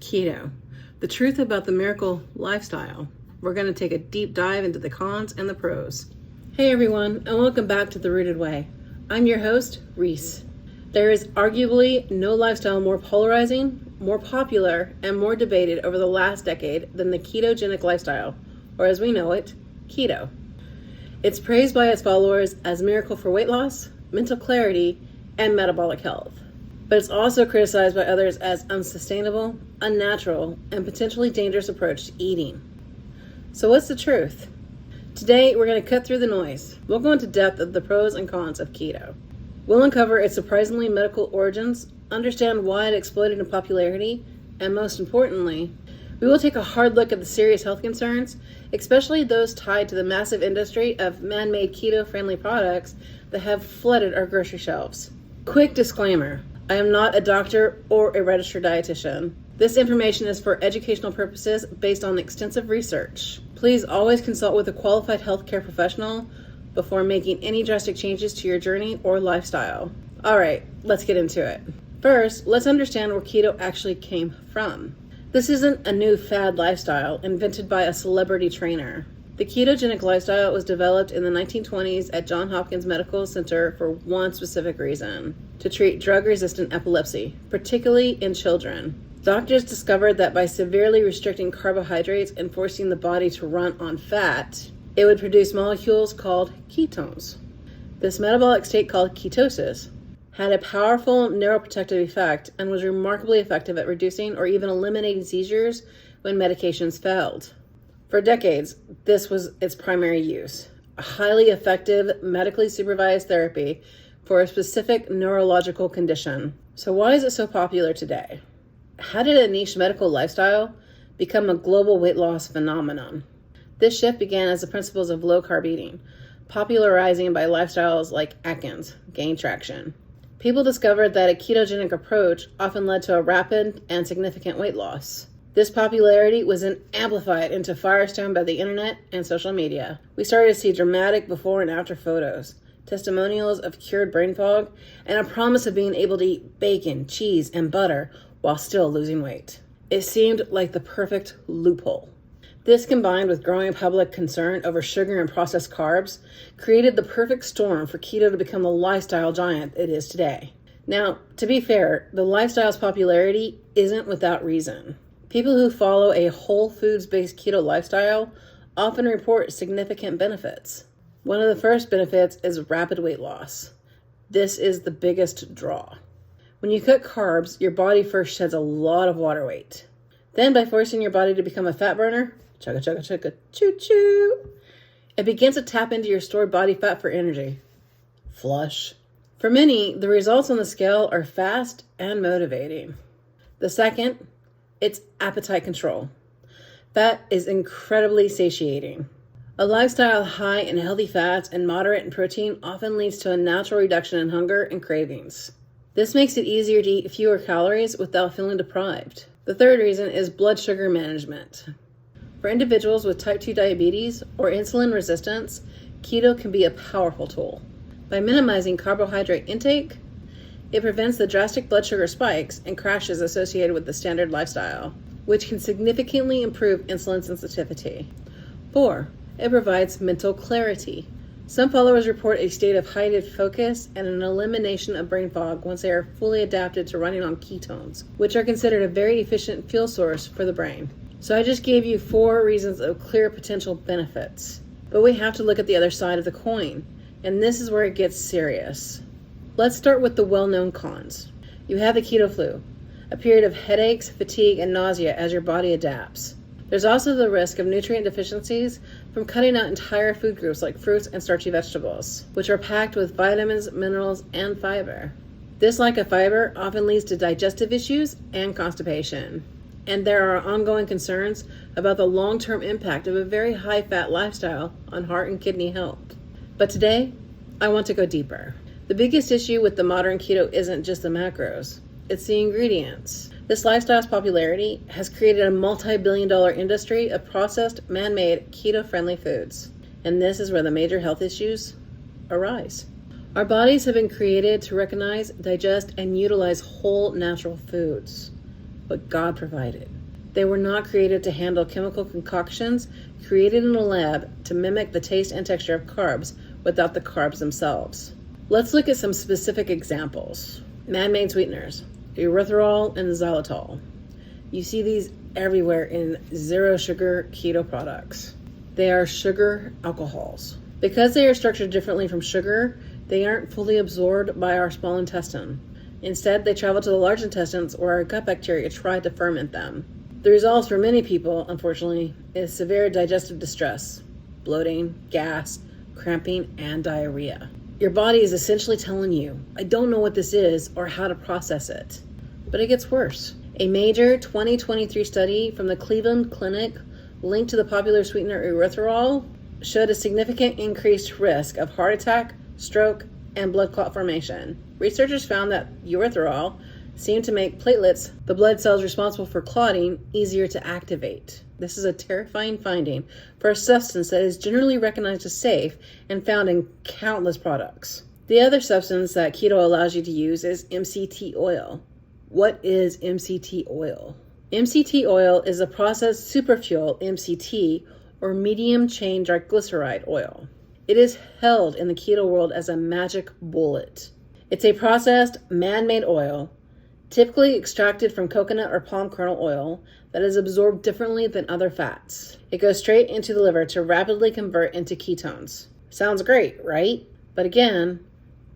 Keto, the truth about the miracle lifestyle. We're going to take a deep dive into the cons and the pros. Hey everyone, and welcome back to The Rooted Way. I'm your host, Reese. There is arguably no lifestyle more polarizing, more popular, and more debated over the last decade than the ketogenic lifestyle, or as we know it, keto. It's praised by its followers as a miracle for weight loss, mental clarity, and metabolic health. But it's also criticized by others as unsustainable, unnatural, and potentially dangerous approach to eating. So what's the truth? Today, we're going to cut through the noise. We'll go into depth of the pros and cons of keto. We'll uncover its surprisingly medical origins, understand why it exploded in popularity, and most importantly, we will take a hard look at the serious health concerns, especially those tied to the massive industry of man-made keto-friendly products that have flooded our grocery shelves. Quick disclaimer. I am not a doctor or a registered dietitian. This information is for educational purposes based on extensive research. Please always consult with a qualified healthcare professional before making any drastic changes to your journey or lifestyle. All right, let's get into it. First, let's understand where keto actually came from. This isn't a new fad lifestyle invented by a celebrity trainer. The ketogenic lifestyle was developed in the 1920s at Johns Hopkins Medical Center for one specific reason: to treat drug-resistant epilepsy, particularly in children. Doctors discovered that by severely restricting carbohydrates and forcing the body to run on fat, it would produce molecules called ketones. This metabolic state, called ketosis, had a powerful neuroprotective effect and was remarkably effective at reducing or even eliminating seizures when medications failed. For decades, this was its primary use, a highly effective, medically supervised therapy for a specific neurological condition. So why is it so popular today? How did a niche medical lifestyle become a global weight loss phenomenon? This shift began as the principles of low-carb eating, popularizing by lifestyles like Atkins, gained traction. People discovered that a ketogenic approach often led to a rapid and significant weight loss. This popularity was then amplified into firestone by the internet and social media. We started to see dramatic before and after photos, testimonials of cured brain fog, and a promise of being able to eat bacon, cheese, and butter while still losing weight. It seemed like the perfect loophole. This, combined with growing public concern over sugar and processed carbs, created the perfect storm for keto to become the lifestyle giant it is today. Now, to be fair, the lifestyle's popularity isn't without reason. People who follow a whole foods-based keto lifestyle often report significant benefits. One of the first benefits is rapid weight loss. This is the biggest draw. When you cut carbs, your body first sheds a lot of water weight. Then, by forcing your body to become a fat burner, chugga chugga chugga choo choo, it begins to tap into your stored body fat for energy. Flush. For many, the results on the scale are fast and motivating. The second, it's appetite control. Fat is incredibly satiating. A lifestyle high in healthy fats and moderate in protein often leads to a natural reduction in hunger and cravings. This makes it easier to eat fewer calories without feeling deprived. The third reason is blood sugar management. For individuals with type 2 diabetes or insulin resistance, keto can be a powerful tool. By minimizing carbohydrate intake, it prevents the drastic blood sugar spikes and crashes associated with the standard lifestyle, which can significantly improve insulin sensitivity. 4. It provides mental clarity. Some followers report a state of heightened focus and an elimination of brain fog once they are fully adapted to running on ketones, which are considered a very efficient fuel source for the brain. So I just gave you 4 reasons of clear potential benefits. But we have to look at the other side of the coin, and this is where it gets serious. Let's start with the well-known cons. You have the keto flu, a period of headaches, fatigue, and nausea as your body adapts. There's also the risk of nutrient deficiencies from cutting out entire food groups like fruits and starchy vegetables, which are packed with vitamins, minerals, and fiber. This lack of fiber often leads to digestive issues and constipation. And there are ongoing concerns about the long-term impact of a very high-fat lifestyle on heart and kidney health. But today, I want to go deeper. The biggest issue with the modern keto isn't just the macros, it's the ingredients. This lifestyle's popularity has created a multi-billion-dollar industry of processed, man-made, keto-friendly foods. And this is where the major health issues arise. Our bodies have been created to recognize, digest, and utilize whole natural foods. what God provided. They were not created to handle chemical concoctions created in a lab to mimic the taste and texture of carbs without the carbs themselves. Let's look at some specific examples. Man-made sweeteners, erythritol and xylitol. You see these everywhere in zero sugar keto products. They are sugar alcohols. Because they are structured differently from sugar, they aren't fully absorbed by our small intestine. Instead, they travel to the large intestines where our gut bacteria try to ferment them. The results for many people, unfortunately, is severe digestive distress, bloating, gas, cramping, and diarrhea. Your body is essentially telling you, I don't know what this is or how to process it. But it gets worse. A major 2023 study from the Cleveland Clinic linked to the popular sweetener erythritol showed a significant increased risk of heart attack, stroke, and blood clot formation. Researchers found that erythritol seemed to make platelets, the blood cells responsible for clotting, easier to activate. This is a terrifying finding for a substance that is generally recognized as safe and found in countless products. The other substance that keto allows you to use is MCT oil. What is MCT oil? MCT oil is a processed superfuel MCT or medium chain triglyceride oil. It is held in the keto world as a magic bullet. It's a processed man-made oil, typically extracted from coconut or palm kernel oil, that is absorbed differently than other fats. It goes straight into the liver to rapidly convert into ketones. Sounds great, right? But again,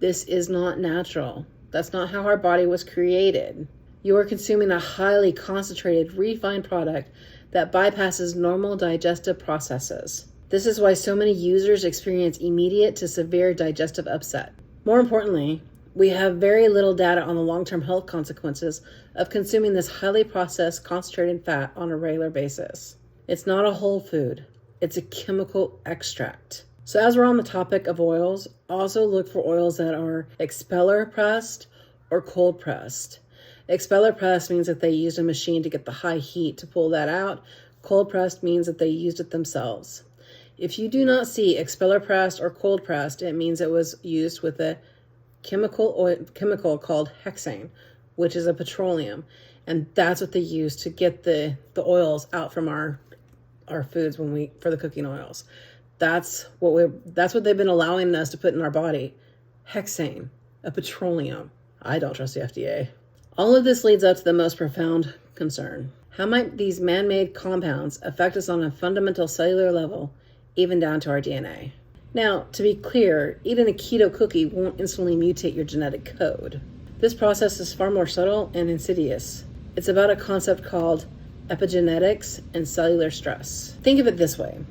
this is not natural. That's not how our body was created. You are consuming a highly concentrated, refined product that bypasses normal digestive processes. This is why so many users experience immediate to severe digestive upset. More importantly, we have very little data on the long-term health consequences of consuming this highly processed, concentrated fat on a regular basis. It's not a whole food. It's a chemical extract. So as we're on the topic of oils, also look for oils that are expeller pressed or cold pressed. Expeller pressed means that they used a machine to get the high heat to pull that out. Cold pressed means that they used it themselves. If you do not see expeller pressed or cold pressed, it means it was used with a chemical called hexane, which is a petroleum, and that's what they use to get the oils out from our foods for the cooking oils. That's what they've been allowing us to put in our body. Hexane, a petroleum. I don't trust the FDA. All of this leads up to the most profound concern. How might these man-made compounds affect us on a fundamental cellular level, even down to our DNA? Now, to be clear, eating a keto cookie won't instantly mutate your genetic code. This process is far more subtle and insidious. It's about a concept called epigenetics and cellular stress. Think of it this way.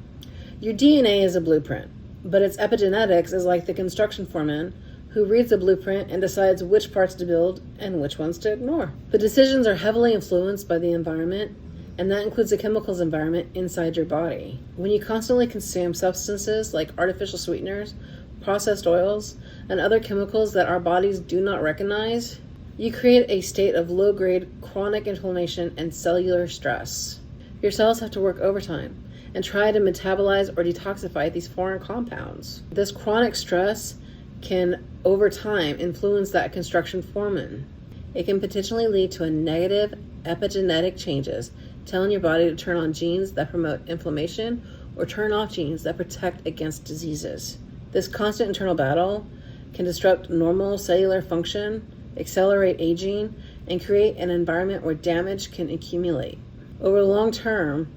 Your DNA is a blueprint, but its epigenetics is like the construction foreman who reads the blueprint and decides which parts to build and which ones to ignore. The decisions are heavily influenced by the environment, and that includes the chemicals environment inside your body. When you constantly consume substances like artificial sweeteners, processed oils, and other chemicals that our bodies do not recognize, you create a state of low-grade chronic inflammation and cellular stress. Your cells have to work overtime and try to metabolize or detoxify these foreign compounds. This chronic stress can, over time, influence that construction foreman. It can potentially lead to a negative epigenetic changes, telling your body to turn on genes that promote inflammation or turn off genes that protect against diseases. This constant internal battle can disrupt normal cellular function, accelerate aging, and create an environment where damage can accumulate. Over the long term,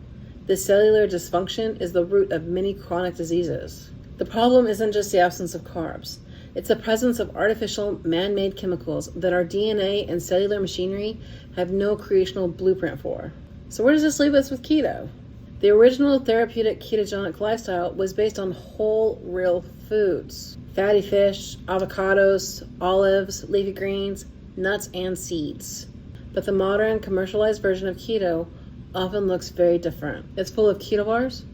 this cellular dysfunction is the root of many chronic diseases. The problem isn't just the absence of carbs. It's the presence of artificial, man-made chemicals that our DNA and cellular machinery have no creational blueprint for. So where does this leave us with keto? The original therapeutic ketogenic lifestyle was based on whole, real foods. Fatty fish, avocados, olives, leafy greens, nuts, and seeds. But the modern commercialized version of keto often looks very different. It's full of keto bars,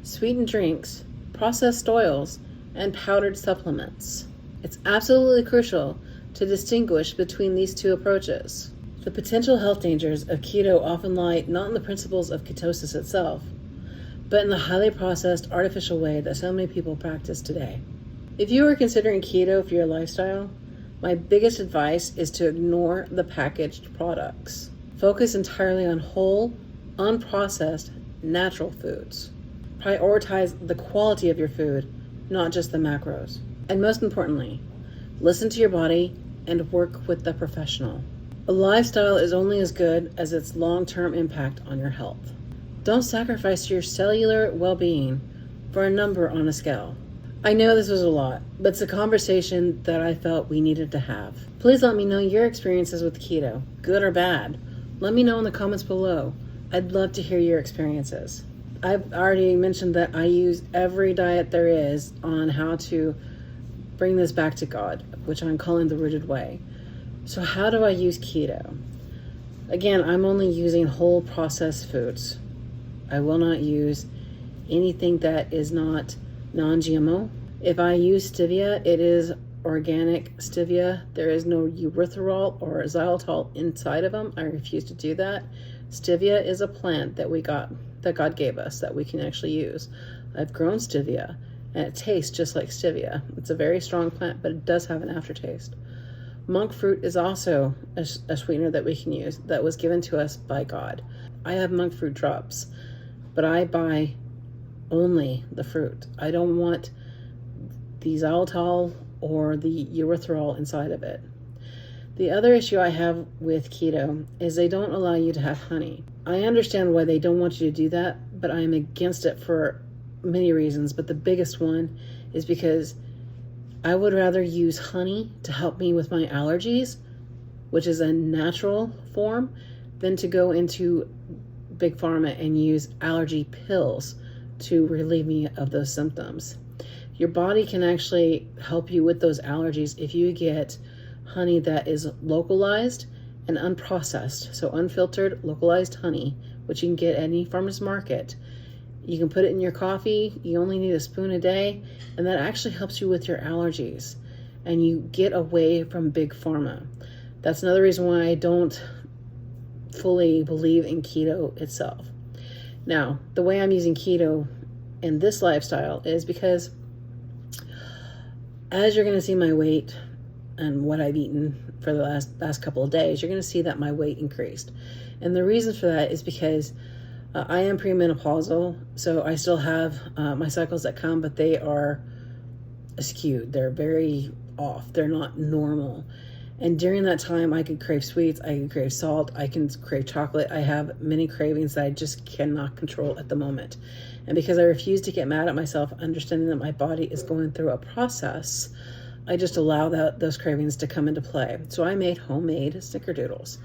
sweetened drinks, processed oils, and powdered supplements. It's absolutely crucial to distinguish between these two approaches. The potential health dangers of keto often lie not in the principles of ketosis itself, but in the highly processed artificial way that so many people practice today. If you are considering keto for your lifestyle, my biggest advice is to ignore the packaged products. Focus entirely on whole, unprocessed, natural foods. Prioritize the quality of your food, not just the macros. And most importantly, listen to your body and work with the professional. A lifestyle is only as good as its long-term impact on your health. Don't sacrifice your cellular well-being for a number on a scale. I know this was a lot, but it's a conversation that I felt we needed to have. Please let me know your experiences with keto, good or bad. Let me know in the comments below. I'd love to hear your experiences. I've already mentioned that I use every diet there is on how to bring this back to God, which I'm calling the rooted way. So how do I use keto? Again, I'm only using whole processed foods. I will not use anything that is not non-GMO. If I use stevia, it is organic stevia. There is no erythritol or xylitol inside of them. I refuse to do that. Stevia is a plant that God gave us that we can actually use. I've grown stevia and it tastes just like stevia. It's a very strong plant, but it does have an aftertaste. Monk fruit is also a sweetener that we can use that was given to us by God. I have monk fruit drops, but I buy only the fruit. I don't want the xylitol or the erythritol inside of it. The other issue I have with keto is they don't allow you to have honey. I understand why they don't want you to do that, but I'm against it for many reasons. But the biggest one is because I would rather use honey to help me with my allergies, which is a natural form, than to go into Big Pharma and use allergy pills to relieve me of those symptoms. Your body can actually help you with those allergies if you get honey that is localized and unprocessed. So unfiltered, localized honey, which you can get at any farmer's market. You can put it in your coffee. You only need a spoon a day, and that actually helps you with your allergies. And you get away from Big Pharma. That's another reason why I don't fully believe in keto itself. Now, the way I'm using keto in this lifestyle is because as you're going to see my weight and what I've eaten for the last couple of days, you're going to see that my weight increased. And the reason for that is because I am premenopausal, so I still have my cycles that come, but they are skewed. They're very off. They're not normal. And during that time, I could crave sweets, I could crave salt, I can crave chocolate. I have many cravings that I just cannot control at the moment. And because I refuse to get mad at myself, understanding that my body is going through a process, I just allow those cravings to come into play. So I made homemade snickerdoodles.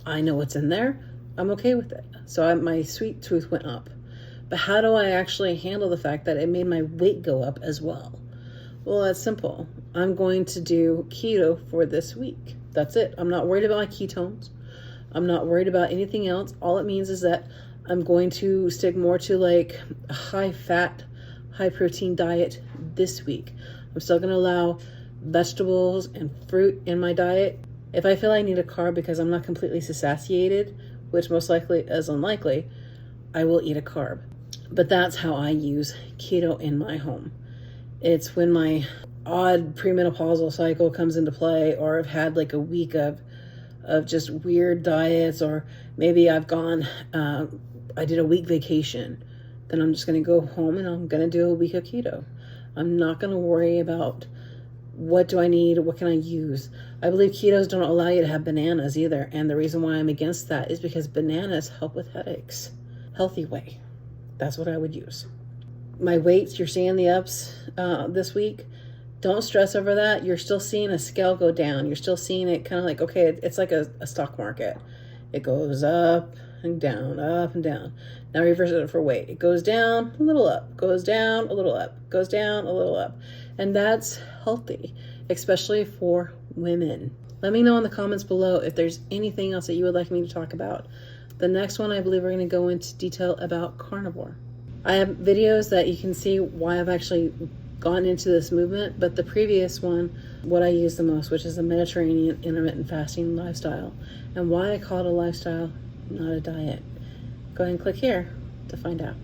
I know what's in there. I'm okay with it. So my sweet tooth went up. But how do I actually handle the fact that it made my weight go up as well? Well, that's simple. I'm going to do keto for this week. That's it. I'm not worried about my ketones. I'm not worried about anything else. All it means is that I'm going to stick more to like a high fat, high protein diet this week. I'm still going to allow vegetables and fruit in my diet. If I feel I need a carb because I'm not completely satiated, which most likely is unlikely, I will eat a carb. But that's how I use keto in my home. It's when my odd premenopausal cycle comes into play, or I've had like a week of just weird diets, or maybe I've gone, I did a week vacation, then I'm just going to go home and I'm going to do a week of keto. I'm not going to worry about what do I need, what can I use. I believe ketos don't allow you to have bananas either, and the reason why I'm against that is because bananas help with headaches. Healthy way. That's what I would use. My weights, you're seeing the ups this week. Don't stress over that. You're still seeing a scale go down. You're still seeing it kind of like, okay, it's like a stock market. It goes up and down, up and down. Now reverse it for weight. It goes down, a little up, goes down, a little up, goes down, a little up. And that's healthy, especially for women. Let me know in the comments below if there's anything else that you would like me to talk about. The next one, I believe we're going to go into detail about carnivore. I have videos that you can see why I've actually gone into this movement, but the previous one, what I use the most, which is the Mediterranean intermittent fasting lifestyle, and why I call it a lifestyle, not a diet. Go ahead and click here to find out.